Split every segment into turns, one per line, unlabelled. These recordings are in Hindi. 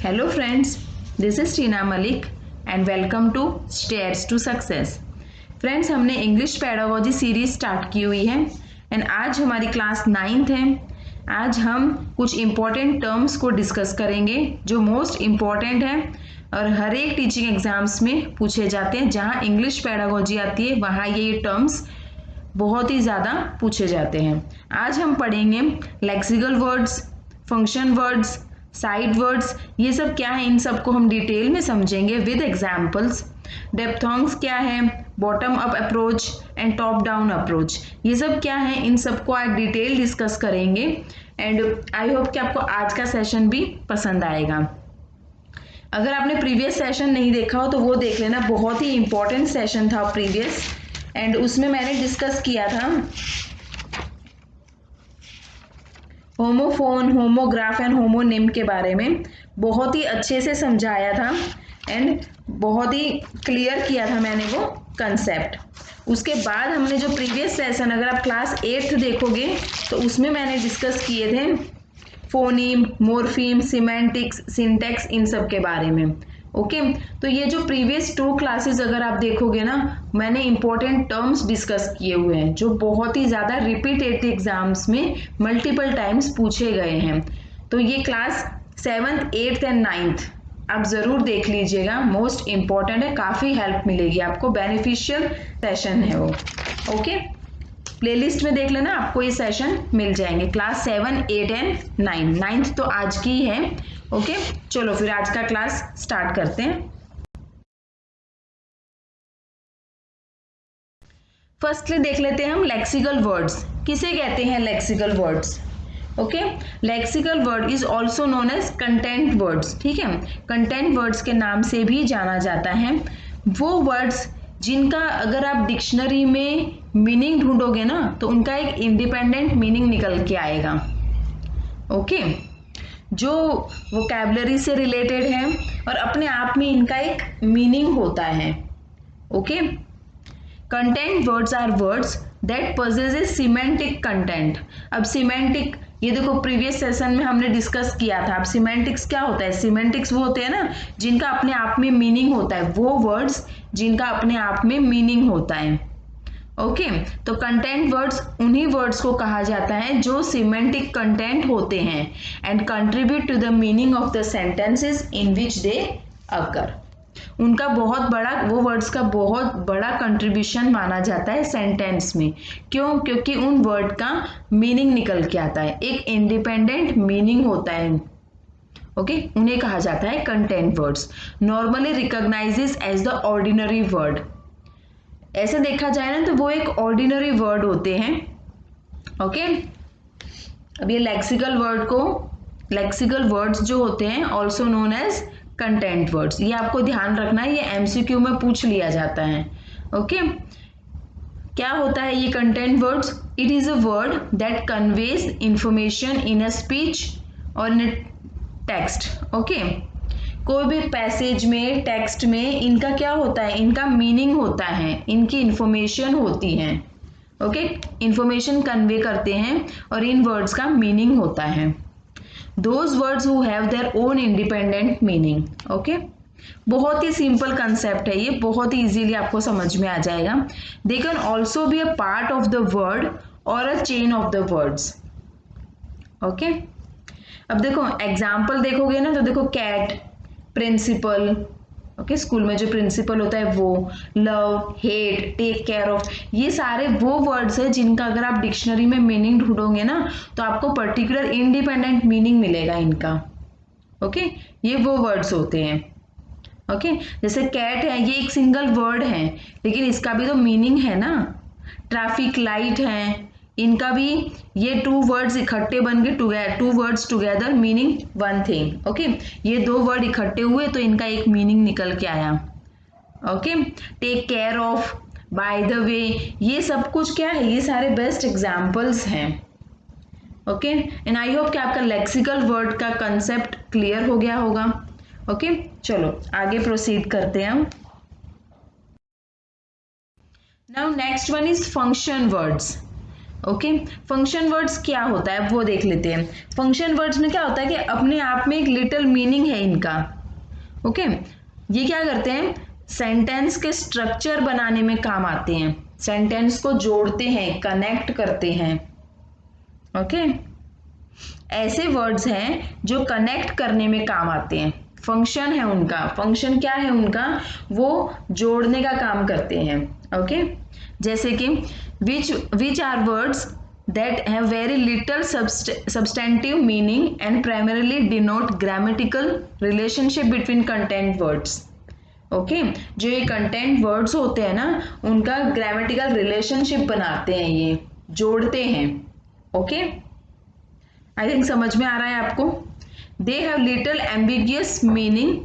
Hello friends, this is Tina Malik and welcome to Stairs to Success. Friends, हमने इंग्लिश पेडागोजी सीरीज स्टार्ट की हुई है एंड आज हमारी क्लास 9th है। आज हम कुछ इम्पॉर्टेंट टर्म्स को डिस्कस करेंगे जो मोस्ट इम्पॉर्टेंट है और हर एक टीचिंग एग्जाम्स में पूछे जाते हैं। जहाँ इंग्लिश पेडागोजी आती है वहाँ ये टर्म्स बहुत ही ज़्यादा पूछे जाते हैं। आज हम पढ़ेंगे lexical words, function words, side words, ये सब क्या है इन सबको हम डिटेल में समझेंगे विद एग्जाम्पल्स। डेप्थोंग्स क्या है, bottom up approach and top down approach, ये सब क्या है इन सबको आज डिटेल डिस्कस करेंगे एंड आई होप कि आपको आज का सेशन भी पसंद आएगा। अगर आपने प्रीवियस सेशन नहीं देखा हो तो वो देख लेना, बहुत ही इंपॉर्टेंट सेशन था प्रीवियस एंड उसमें मैंने डिस्कस किया था होमोफोन, होमोग्राफ एंड होमोनिम के बारे में। बहुत ही अच्छे से समझाया था एंड बहुत ही क्लियर किया था मैंने वो कंसेप्ट। उसके बाद हमने जो प्रीवियस सेशन, अगर आप क्लास 8th देखोगे तो उसमें मैंने डिस्कस किए थे फोनीम, मोर्फीम, सिमेंटिक्स, सिंटैक्स, इन सब के बारे में। ओके तो ये जो प्रीवियस 2 क्लासेस अगर आप देखोगे ना, मैंने इंपॉर्टेंट टर्म्स डिस्कस किए हुए हैं जो बहुत ही ज़्यादा रिपीटेड एग्जाम्स में मल्टीपल टाइम्स पूछे गए हैं। तो ये class 7th, 8th and 9th आप ज़रूर देख लीजिएगा, मोस्ट इम्पॉर्टेंट है, काफ़ी हेल्प मिलेगी आपको, बेनिफिशियल सेशन है वो। ओके प्लेलिस्ट में देख लेना, आपको ये सेशन मिल जाएंगे। क्लास 7, 8 एंड 9, 9th तो आज की ही है। ओके चलो फिर आज का क्लास स्टार्ट करते हैं। फर्स्टली देख लेते हैं हम लेक्सिकल वर्ड्स। किसे कहते हैं lexical words? Okay lexical word is also known as content words. ठीक है, कंटेंट वर्ड्स के नाम से भी जाना जाता है वो वर्ड्स जिनका अगर आप डिक्शनरी में मीनिंग ढूंढोगे ना तो उनका एक इंडिपेंडेंट मीनिंग निकल के आएगा। ओके जो वोकैबुलरी से रिलेटेड है और अपने आप में इनका एक मीनिंग होता है। Okay content words are words that possesses semantic content. अब सिमेंटिक, ये देखो प्रीवियस सेशन में हमने डिस्कस किया था। अब सिमेंटिक्स क्या होता है? सिमेंटिक्स वो होते हैं ना जिनका अपने आप में मीनिंग होता है, वो वर्ड्स जिनका अपने आप में मीनिंग होता है। ओके तो कंटेंट वर्ड्स उन्हीं वर्ड्स को कहा जाता है जो सिमेंटिक कंटेंट होते हैं and contribute to the meaning of the sentences in which they occur. उनका बहुत बड़ा, वो वर्ड्स का बहुत बड़ा कंट्रीब्यूशन माना जाता है सेंटेंस में। क्यों? क्योंकि उन वर्ड का मीनिंग निकल के आता है, एक इंडिपेंडेंट मीनिंग होता है। ओके उन्हें कहा जाता है content words. Normally recognises as the ordinary word. ऐसे देखा जाए ना तो वो एक ऑर्डिनरी वर्ड होते हैं। ओके अब ये लेक्सिकल वर्ड्स जो होते हैं also known as content words. ये आपको ध्यान रखना है, ये एमसीक्यू में पूछ लिया जाता है। ओके क्या होता है ये content words? It is a word that conveys information in a speech और इन टेक्स्ट। ओके कोई भी पैसेज में, टेक्स्ट में इनका क्या होता है? इनका मीनिंग होता है, इनकी इंफॉर्मेशन होती है। ओके इंफॉर्मेशन कन्वे करते हैं और इन वर्ड्स का मीनिंग होता है। Those words who have their own independent meaning. Okay बहुत ही सिंपल कंसेप्ट है ये, बहुत ही इजीली आपको समझ में आ जाएगा। They can also be a part of the word और a chain of the words. Okay अब देखो एग्जाम्पल देखोगे ना तो देखो कैट, प्रिंसिपल, ओके स्कूल में जो प्रिंसिपल होता है वो, love, hate, take care of, ये सारे वो वर्ड्स है जिनका अगर आप डिक्शनरी में मीनिंग ढूंढोगे ना तो आपको पर्टिकुलर इंडिपेंडेंट मीनिंग मिलेगा इनका। ओके ये वो वर्ड्स होते हैं। ओके जैसे कैट है, ये एक सिंगल वर्ड है लेकिन इसका भी तो मीनिंग है ना। ट्रैफिक लाइट है, इनका भी ये 2 वर्ड्स इकट्ठे बन गए, 2 words together meaning 1 thing. Okay ये 2 वर्ड इकट्ठे हुए तो इनका एक मीनिंग निकल के आया। Okay take care of, by the way, ये सब कुछ क्या है? ये सारे बेस्ट एग्जाम्पल्स हैं। ओके एंड आई होप कि आपका लेक्सिकल वर्ड का कंसेप्ट क्लियर हो गया होगा। ओके चलो आगे प्रोसीड करते हैं हम। Now next one is function words. Okay, function words क्या होता है वो देख लेते हैं। फंक्शन वर्ड्स में क्या होता है कि अपने आप में एक लिटिल मीनिंग है इनका। ओके, ये क्या करते हैं, सेंटेंस के स्ट्रक्चर बनाने में काम आते हैं, सेंटेंस को जोड़ते हैं, कनेक्ट करते हैं। ओके, ऐसे वर्ड्स हैं जो कनेक्ट करने में काम आते हैं। फंक्शन है उनका, फंक्शन क्या है उनका, वो जोड़ने का काम करते हैं। ओके, जैसे कि which are words that have very little substantive meaning and primarily denote grammatical relationship between content words. Okay, जो ये कंटेंट वर्ड्स होते हैं ना, उनका ग्रामेटिकल रिलेशनशिप बनाते हैं, ये जोड़ते हैं। ओके, आई थिंक समझ में आ रहा है आपको। They have little ambiguous meaning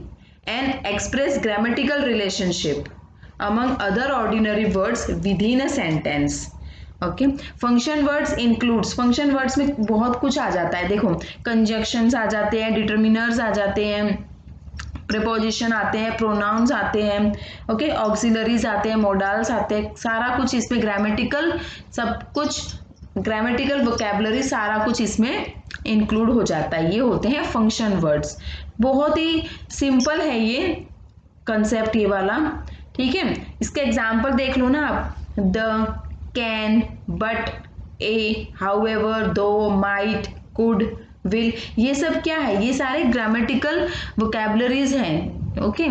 and express grammatical relationship among other ordinary words with in a sentence. Okay, function words includes, function words में बहुत कुछ आ जाता है। देखो, कंजक्शंस आ जाते हैं, डिटर्मिनर्स आ जाते हैं, प्रीपोजिशन आते हैं, प्रोनाउंस आते हैं, ओके, ऑक्सिलरीज आते हैं, मोडाल्स आते हैं, सारा कुछ इसमें ग्रामेटिकल, सब कुछ ग्रामेटिकल वोकैबुलरी सारा कुछ इसमें इंक्लूड हो जाता है। ये होते हैं फंक्शन वर्ड्स। बहुत ही सिंपल है ये कंसेप्ट, ये वाला। ठीक है, इसके एग्जाम्पल देख लो ना आप। The, can, but, A, however, दो, माइट, कुड, विल, ये सब क्या है, ये सारे ग्रामेटिकल वोकैबुलरीज हैं। ओके,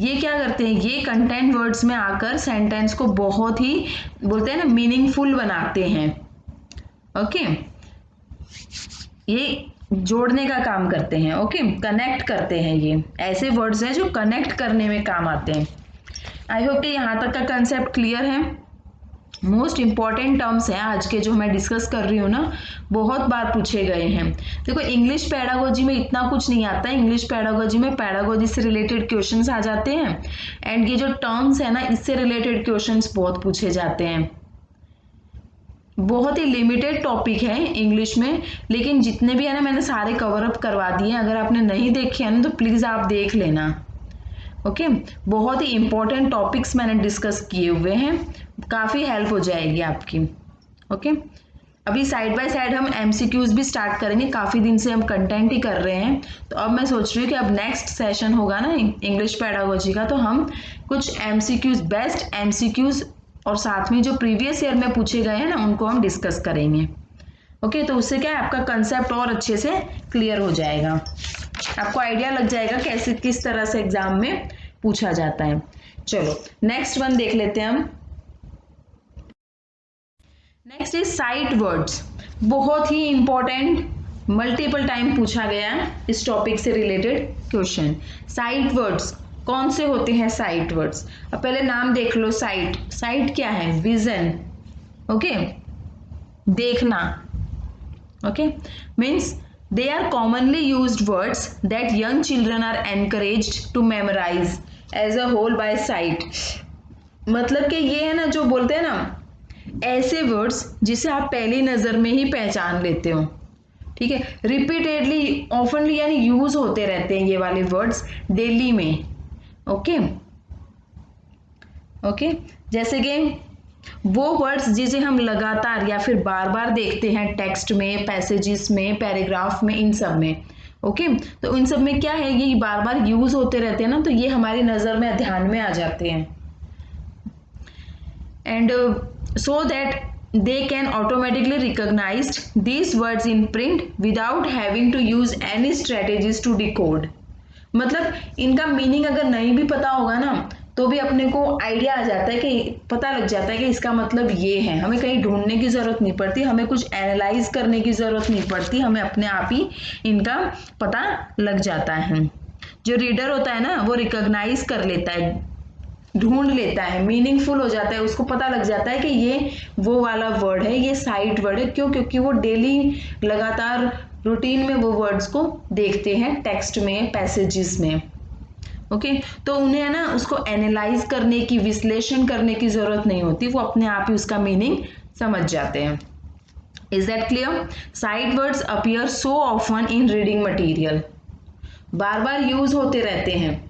ये क्या करते हैं, ये कंटेंट वर्ड्स में आकर सेंटेंस को बहुत ही, बोलते हैं ना, मीनिंगफुल बनाते हैं। ओके, ये जोड़ने का काम करते हैं। ओके, कनेक्ट करते हैं, ये ऐसे वर्ड्स हैं जो कनेक्ट करने में काम आते हैं। आई होप कि यहाँ तक का कंसेप्ट क्लियर है। मोस्ट इंपॉर्टेंट टर्म्स हैं आज के जो मैं डिस्कस कर रही हूँ ना, बहुत बार पूछे गए हैं। देखो, इंग्लिश पेडागोजी में इतना कुछ नहीं आता है। इंग्लिश पेडागोजी में पेडागोजी से रिलेटेड क्वेश्चंस आ जाते हैं, एंड ये जो टर्म्स है ना, इससे रिलेटेड क्वेश्चंस बहुत पूछे जाते हैं। बहुत ही लिमिटेड टॉपिक है इंग्लिश में, लेकिन जितने भी है ना, मैंने सारे कवर अप करवा दिए हैं। अगर आपने नहीं देखे हैं ना, तो प्लीज़ आप देख लेना। ओके, बहुत ही इंपॉर्टेंट टॉपिक्स मैंने डिस्कस किए हुए हैं, काफ़ी हेल्प हो जाएगी आपकी। ओके, अभी साइड बाय साइड हम एमसीक्यूज भी स्टार्ट करेंगे। काफ़ी दिन से हम कंटेंट ही कर रहे हैं, तो अब मैं सोच रही हूँ कि अब नेक्स्ट सेशन होगा ना इंग्लिश पेडागोजी का, तो हम कुछ एमसीक्यूज, बेस्ट एमसीक्यूज, और साथ में जो प्रीवियस ईयर में पूछे गए हैं ना, उनको हम डिस्कस करेंगे। ओके, तो उससे क्या है, आपका कंसेप्ट और अच्छे से क्लियर हो जाएगा, आपको आइडिया लग जाएगा कैसे, किस तरह से एग्जाम में पूछा जाता है। चलो नेक्स्ट वन देख लेते हैं हम। Next is sight words. बहुत ही इंपॉर्टेंट, मल्टीपल टाइम पूछा गया है इस टॉपिक से रिलेटेड क्वेश्चन। साइट वर्ड्स कौन से होते हैं? साइट वर्ड्स, अब पहले नाम देख लो। साइट, साइट क्या है? विजन। ओके, देखना। Okay, means they are commonly used words that young children are encouraged to memorize as a whole by sight। मतलब कि ये है ना, जो बोलते हैं ना, ऐसे वर्ड्स जिसे आप पहली नज़र में ही पहचान लेते हो। ठीक है, रिपीटेडली, ऑफनली, यानी यूज होते रहते हैं ये वाले वर्ड्स डेली में। ओके ओके, जैसे कि वो वर्ड्स जिसे हम लगातार या फिर बार बार देखते हैं टेक्स्ट में, पैसेजेस में, पैराग्राफ में, इन सब में। ओके, तो इन सब में क्या है, ये बार बार यूज होते रहते हैं ना, तो ये हमारी नज़र में, ध्यान में आ जाते हैं। And so that they can automatically recognize these words in print without having to use any strategies to decode। मतलब इनका मीनिंग अगर नहीं भी पता होगा ना, तो भी अपने को आइडिया आ जाता है, कि पता लग जाता है कि इसका मतलब ये है। हमें कहीं ढूंढने की ज़रूरत नहीं पड़ती, हमें कुछ एनालाइज करने की ज़रूरत नहीं पड़ती, हमें अपने आप ही इनका पता लग जाता है। जो रीडर होता है ना, वो रिकॉग्नाइज कर लेता है, ढूंढ लेता है, मीनिंगफुल हो जाता है, उसको पता लग जाता है कि ये वो वाला वर्ड है, ये साइट वर्ड है। क्यों? क्योंकि वो डेली लगातार रूटीन में वो वर्ड्स को देखते हैं टेक्स्ट में, पैसेजेस में। ओके, तो उन्हें है ना, उसको एनालाइज करने की, विश्लेषण करने की जरूरत नहीं होती, वो अपने आप ही उसका मीनिंग समझ जाते हैं। Is that clear? Sight words appear so often in reading material, bar bar use होते रहते हैं,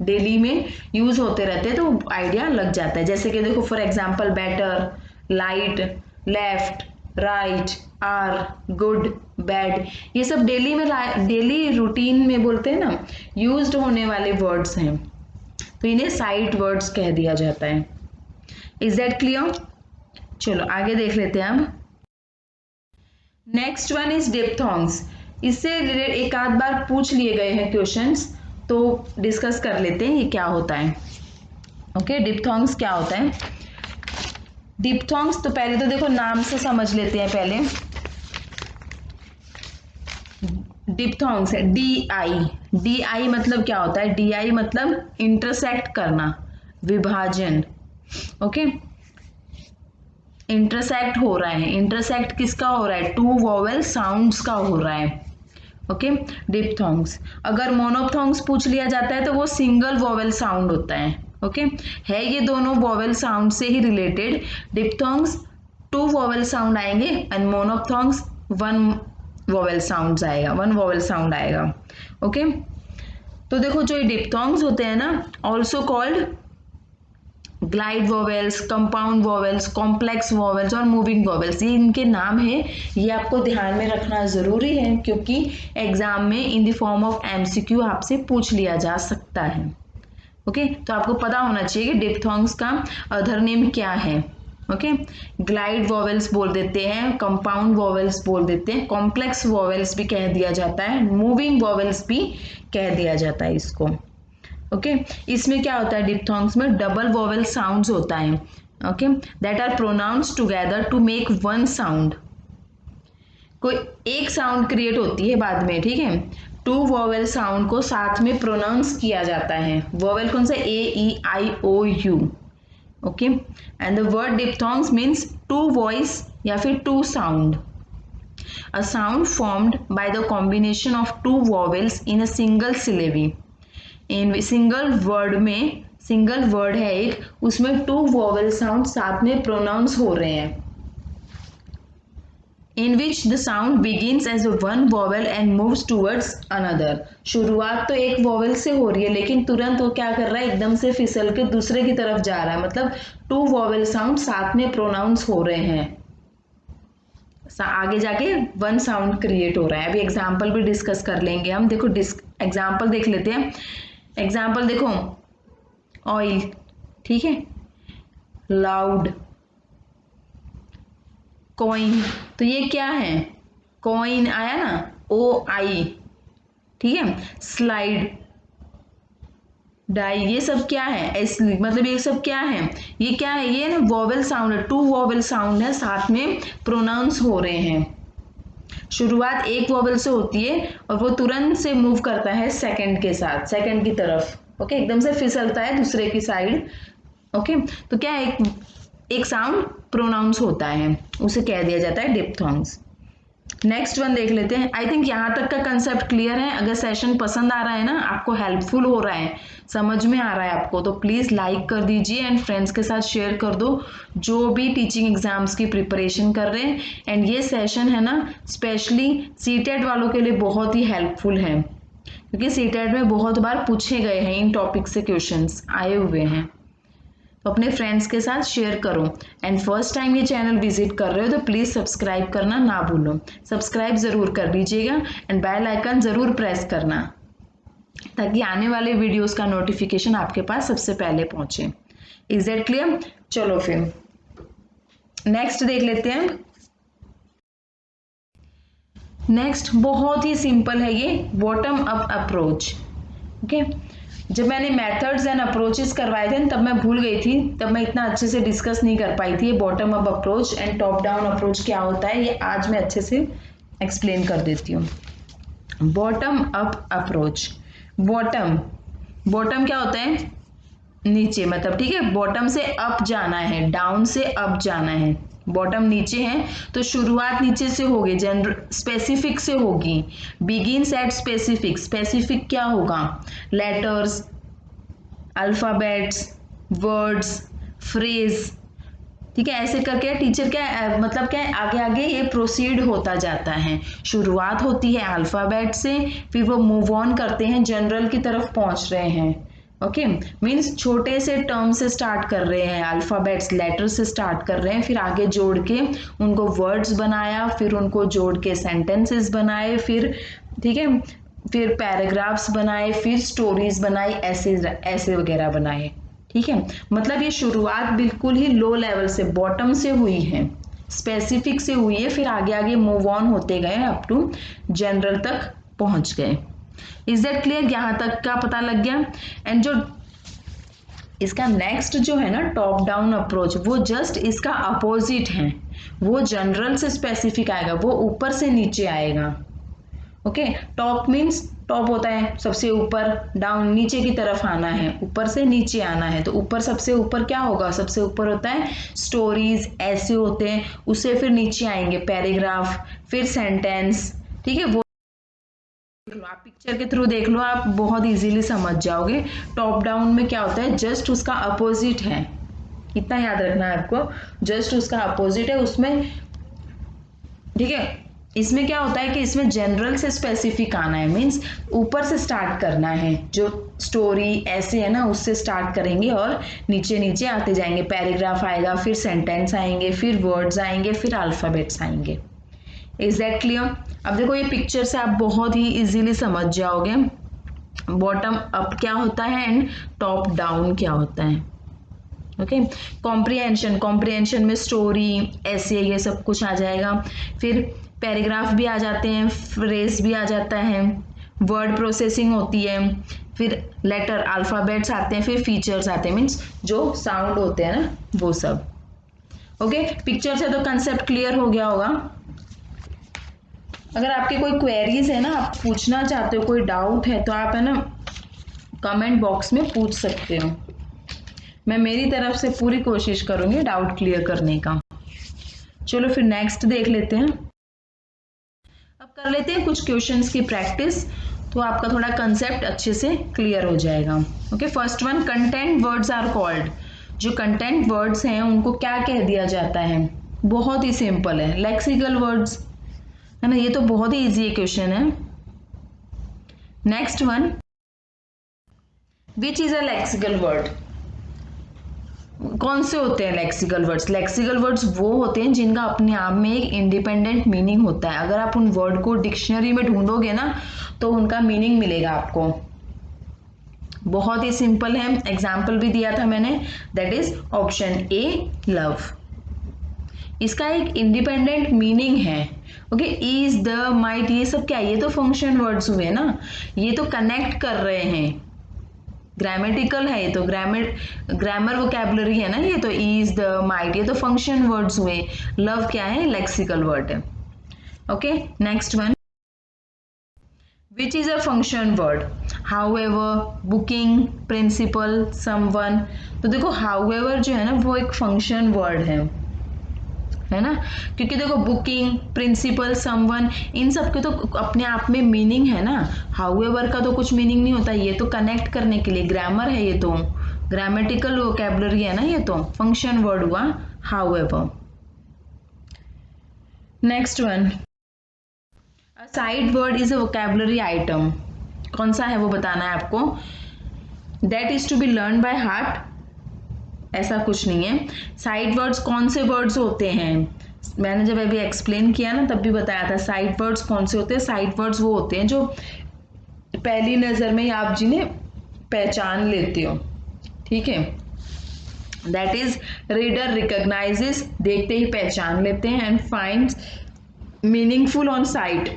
डेली में यूज होते रहते हैं, तो आइडिया लग जाता है। जैसे कि देखो, for example better, light, left, right, are, good, bad, ये सब डेली रूटीन में बोलते हैं ना, यूज्ड होने वाले वर्ड्स हैं, तो इन्हें साइट वर्ड्स कह दिया जाता है। Is that clear? चलो आगे देख लेते हैं अब। Next one is diphthongs. इससे रिलेटेड एक आध बार पूछ लिए गए हैं क्वेश्चंस, तो डिस्कस कर लेते हैं ये क्या होता है। ओके, डिप्थोंग्स क्या होता है? डिप्थोंग्स तो पहले तो देखो नाम से समझ लेते हैं पहले। डिप्थोंग्स है डी आई मतलब क्या होता है? डी आई मतलब इंटरसेक्ट करना, विभाजन। ओके, इंटरसेक्ट हो रहा है। इंटरसेक्ट किसका हो रहा है? टू वोवेल साउंड्स का हो रहा है। Okay, diphthongs. अगर मोनोप्थोंग्स पूछ लिया जाता है तो वो सिंगल वोवेल साउंड होता है। ओके, है ये दोनों वोवेल साउंड से ही related. Diphthongs two vowel sound आएंगे and monophthongs one vowel sound आएगा। ओके, तो देखो जो ये डिप्थोंग्स होते हैं ना, also called glide vowels, compound vowels, complex vowels और मूविंग वोवेल्स, ये इनके नाम है। ये आपको ध्यान में रखना जरूरी है क्योंकि एग्जाम में in the form of MCQ आपसे पूछ लिया जा सकता है। ओके, तो आपको पता होना चाहिए कि डिप्थोंग्स का अदर नेम क्या है। ओके, ग्लाइड वोवेल्स बोल देते हैं, कंपाउंड वोवेल्स बोल देते हैं, कॉम्प्लेक्स वोवेल्स भी कह दिया जाता है, मूविंग वोवेल्स भी कह दिया जाता है इसको। ओके, इसमें क्या होता है? डिप्थोंग्स में डबल वोवेल साउंड्स होता है। Okay, that are pronounced together to make one sound. कोई एक साउंड क्रिएट होती है बाद में, ठीक है, टू वोवेल साउंड को साथ में प्रोनाउंस किया जाता है। वोवेल कौन सा? A, E, I, O, U. Okay, and the word diphthongs means two voice या फिर two sound. A sound formed by the combination of two vowels in a single syllable. In single word में, सिंगल वर्ड है एक, उसमें टू वोवेल साउंड साथ में प्रोनाउंस हो रहे हैं। In which the sound begins as one vowel and moves towards another. शुरुआत तो एक वोवेल से हो रही है लेकिन तुरंत वो क्या कर रहा है? एकदम से फिसल के दूसरे की तरफ जा रहा है, मतलब टू वोवेल साउंड साथ में प्रोनाउंस हो रहे हैं, आगे जाके वन साउंड क्रिएट हो रहा है। अभी एग्जाम्पल भी डिस्कस कर लेंगे हम। देखो एग्जाम्पल देख लेते हैं। एग्जाम्पल देखो, ऑयल, ठीक है, लाउड, कॉइन, तो ये क्या है? कॉइन आया ना, ओ आई, ठीक है, स्लाइड, डाई, ये सब क्या है? मतलब ये सब क्या है? ये क्या है? ये ना वोवेल साउंड है, टू वोवेल साउंड है, साथ में प्रोनाउंस हो रहे हैं। शुरुआत एक वोवेल से होती है और वो तुरंत से मूव करता है सेकंड के साथ, सेकंड की तरफ। ओके, एकदम से फिसलता है दूसरे की साइड। ओके, तो क्या है? एक साउंड प्रोनाउंस होता है, उसे कह दिया जाता है डिप्थोंग्स। नेक्स्ट वन देख लेते हैं। आई थिंक यहाँ तक का कंसेप्ट क्लियर है। अगर सेशन पसंद आ रहा है ना, आपको हेल्पफुल हो रहा है, समझ में आ रहा है आपको, तो प्लीज़ लाइक कर दीजिए एंड फ्रेंड्स के साथ शेयर कर दो जो भी टीचिंग एग्जाम्स की प्रिपरेशन कर रहे हैं। एंड ये सेशन है ना, स्पेशली सीटेट वालों के लिए बहुत ही हेल्पफुल है क्योंकि सीटेट में बहुत बार पूछे गए हैं, इन टॉपिक से क्वेश्चंस आए हुए हैं। तो अपने फ्रेंड्स के साथ शेयर करो। एंड फर्स्ट टाइम ये चैनल विजिट कर रहे हो तो प्लीज़ सब्सक्राइब करना ना भूलो। सब्सक्राइब ज़रूर कर लीजिएगा एंड बेल आइकन ज़रूर प्रेस करना ताकि आने वाले वीडियोस का नोटिफिकेशन आपके पास सबसे पहले पहुंचे। Is that clear? चलो फिर नेक्स्ट देख लेते हैं। नेक्स्ट बहुत ही सिंपल है ये, बॉटम अप अप्रोच। ओके, जब मैंने मेथड्स एंड अप्रोचेस करवाए थे तब मैं भूल गई थी, तब मैं इतना अच्छे से डिस्कस नहीं कर पाई थी। Bottom up approach and top down approach क्या होता है ये आज मैं अच्छे से एक्सप्लेन कर देती हूँ। बॉटम अप अप्रोच, बॉटम क्या होता है? नीचे, मतलब ठीक है, बॉटम से अप जाना है, डाउन से अप जाना है। बॉटम नीचे है तो शुरुआत नीचे से होगी, जनरल स्पेसिफिक से होगी। बिगिन्स एट स्पेसिफिक, स्पेसिफिक क्या होगा? लेटर्स, अल्फाबेट्स, वर्ड्स, फ्रेज, ठीक है, ऐसे करके टीचर क्या मतलब क्या आगे आगे ये प्रोसीड होता जाता है। शुरुआत होती है अल्फाबेट से, फिर वो मूव ऑन करते हैं, जनरल की तरफ पहुंच रहे हैं। ओके, मीन्स छोटे से टर्म से स्टार्ट कर रहे हैं, अल्फाबेट्स लेटर से स्टार्ट कर रहे हैं, फिर आगे जोड़ के उनको वर्ड्स बनाया, फिर उनको जोड़ के सेंटेंसेस बनाए, फिर ठीक है, फिर पैराग्राफ्स बनाए, फिर स्टोरीज बनाई, ऐसे ऐसे वगैरह बनाए। ठीक है, मतलब ये शुरुआत बिल्कुल ही लो लेवल से, बॉटम से हुई है, स्पेसिफिक से हुई है, फिर आगे आगे मूव ऑन होते गए, अप टू जनरल तक पहुंच गए। Is that clear? यहां तक का पता लग गया। एंड जो इसका नेक्स्ट जो है ना टॉप डाउन अप्रोच, वो जस्ट इसका अपोजिट है, वो जनरल से स्पेसिफिक आएगा, वो ऊपर से नीचे आएगा। ओके, टॉप मीन्स टॉप होता है सबसे ऊपर, डाउन नीचे की तरफ आना है, ऊपर से नीचे आना है, तो ऊपर सबसे ऊपर क्या होगा? सबसे ऊपर होता है स्टोरीज, ऐसे होते हैं, उससे फिर नीचे आएंगे पैराग्राफ, फिर सेंटेंस। ठीक है, वो आप पिक्चर के थ्रू देख लो, आप बहुत इजीली समझ जाओगे। टॉप डाउन में क्या होता है? जस्ट उसका अपोजिट है, इतना याद रखना है आपको, जस्ट उसका अपोजिट है उसमें। ठीक है, इसमें क्या होता है कि इसमें जनरल से स्पेसिफिक आना है, मीन्स ऊपर से स्टार्ट करना है, जो स्टोरी ऐसे है ना उससे स्टार्ट करेंगे और नीचे नीचे आते जाएंगे, पैराग्राफ आएगा, फिर सेंटेंस आएंगे, फिर वर्ड्स आएंगे, फिर अल्फाबेट्स आएंगे। Is that clear? अब देखो ये पिक्चर से आप बहुत ही इजीली समझ जाओगे बॉटम अप क्या होता है एंड टॉप डाउन क्या होता है। ओके, कॉम्प्रिहेंशन, कॉम्प्रिहेंशन में स्टोरी, ऐसे ये सब कुछ आ जाएगा, फिर पैराग्राफ भी आ जाते हैं, फ्रेज भी आ जाता है, वर्ड प्रोसेसिंग होती है, फिर लेटर अल्फाबेट्स आते हैं, फिर फीचर्स आते हैं, मीन्स जो साउंड होते हैं ना वो सब। ओके, पिक्चर से तो कंसेप्ट क्लियर हो गया होगा। अगर आपके कोई क्वेरीज है ना, आप पूछना चाहते हो, कोई डाउट है, तो आप है ना कमेंट बॉक्स में पूछ सकते हो, मैं मेरी तरफ से पूरी कोशिश करूंगी डाउट क्लियर करने का। चलो फिर नेक्स्ट देख लेते हैं। अब कर लेते हैं कुछ क्वेश्चंस की प्रैक्टिस, तो आपका थोड़ा कंसेप्ट अच्छे से क्लियर हो जाएगा। Okay, first one, content words are called. जो कंटेंट वर्ड्स हैं उनको क्या कह दिया जाता है? बहुत ही सिंपल है, लेक्सिकल वर्ड्स, है ना, ये तो बहुत ही इजी क्वेश्चन है। Next one, which is a lexical word? कौन से होते हैं लेक्सिकल वर्ड्स? लेक्सिकल वर्ड्स वो होते हैं जिनका अपने आप में एक इंडिपेंडेंट मीनिंग होता है, अगर आप उन वर्ड को डिक्शनरी में ढूंढोगे ना तो उनका मीनिंग मिलेगा आपको। बहुत ही सिंपल है, एग्जाम्पल भी दिया था मैंने, that is option A, love. इसका एक इंडिपेंडेंट मीनिंग है। ओके, इज, द, माइट, ये सब क्या है? ये तो फंक्शन वर्ड्स हुए ना, ये तो कनेक्ट कर रहे हैं, ग्रामेटिकल है, ये तो ग्रामर वोकैबुलरी है ना, ये तो इज, द, माइट, ये तो फंक्शन वर्ड्स हुए। लव क्या है? लेक्सिकल वर्ड है। Okay, next one, which is a function word? However, booking, principal, someone. तो देखो हाउएवर जो है ना वो एक फंक्शन वर्ड है ना, क्योंकि देखो बुकिंग, प्रिंसिपल, समवन, इन सब के तो अपने आप में मीनिंग है ना। हाउएवर का तो कुछ मीनिंग नहीं होता, ये तो कनेक्ट करने के लिए, ग्रामर है, ये तो ग्रामेटिकल वोकैबुलरी है ना, ये तो फंक्शन वर्ड हुआ however. Next one, a side word is a vocabulary item. कौन सा है वो बताना है आपको। That is to be learn by heart, ऐसा कुछ नहीं है। साइड वर्ड्स कौन से वर्ड्स होते हैं? मैंने जब अभी एक्सप्लेन किया ना तब भी बताया था, साइड वर्ड्स कौन से होते हैं। साइड वर्ड्स वो होते हैं जो पहली नजर में आप जिन्हें पहचान लेते हो। ठीक है, दैट इज रीडर रिकॉग्नाइजेस, देखते ही पहचान लेते हैं, and finds meaningful on site,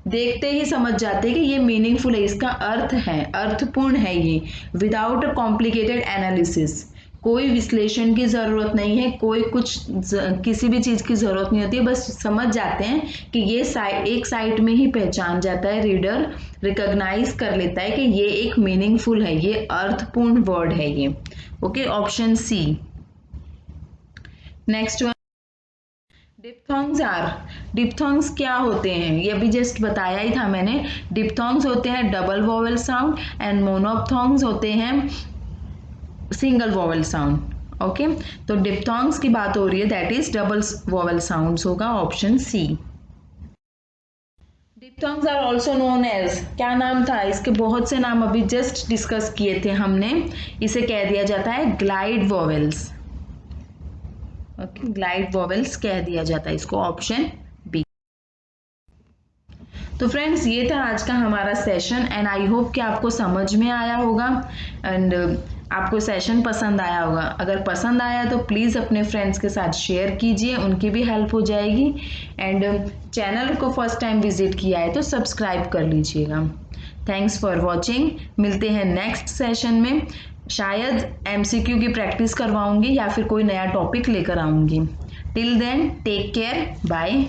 देखते ही समझ जाते हैं कि ये मीनिंगफुल है, इसका अर्थ है, अर्थपूर्ण है ये, विदाउट अ कॉम्प्लिकेटेड एनालिसिस, कोई विश्लेषण की जरूरत नहीं है, कोई किसी भी चीज की जरूरत नहीं होती है, बस समझ जाते हैं कि ये एक साइट में ही पहचान जाता है, रीडर रिकॉग्नाइज कर लेता है कि ये एक मीनिंगफुल है, ये अर्थपूर्ण वर्ड है ये। Okay, option C. Next one, diphthongs are, diphthongs क्या होते हैं? ये अभी जस्ट बताया ही था मैंने। डिप्थोंग्स होते हैं double vowel sound, and monophthongs होते हैं सिंगल वोवेल साउंड। ओके, तो डिप्थोंग्स की बात हो रही है, that is double vowel sounds होगा, option C. Diphthongs are also known as, क्या नाम था इसके, बहुत से नाम अभी जस्ट डिस्कस किए थे हमने। इसे कह दिया जाता है glide vowels. Okay, glide vowels कह दिया जाता है इसको, ऑप्शन बी। तो फ्रेंड्स ये था आज का हमारा सेशन एंड आई होप कि आपको समझ में आया होगा एंड आपको सेशन पसंद आया होगा। अगर पसंद आया तो प्लीज़ अपने फ्रेंड्स के साथ शेयर कीजिए, उनकी भी हेल्प हो जाएगी। एंड चैनल को फर्स्ट टाइम विजिट किया है तो सब्सक्राइब कर लीजिएगा। Thanks for watching. मिलते हैं नेक्स्ट सेशन में, शायद MCQ की प्रैक्टिस करवाऊंगी या फिर कोई नया टॉपिक लेकर आऊंगी। Till then take care, bye.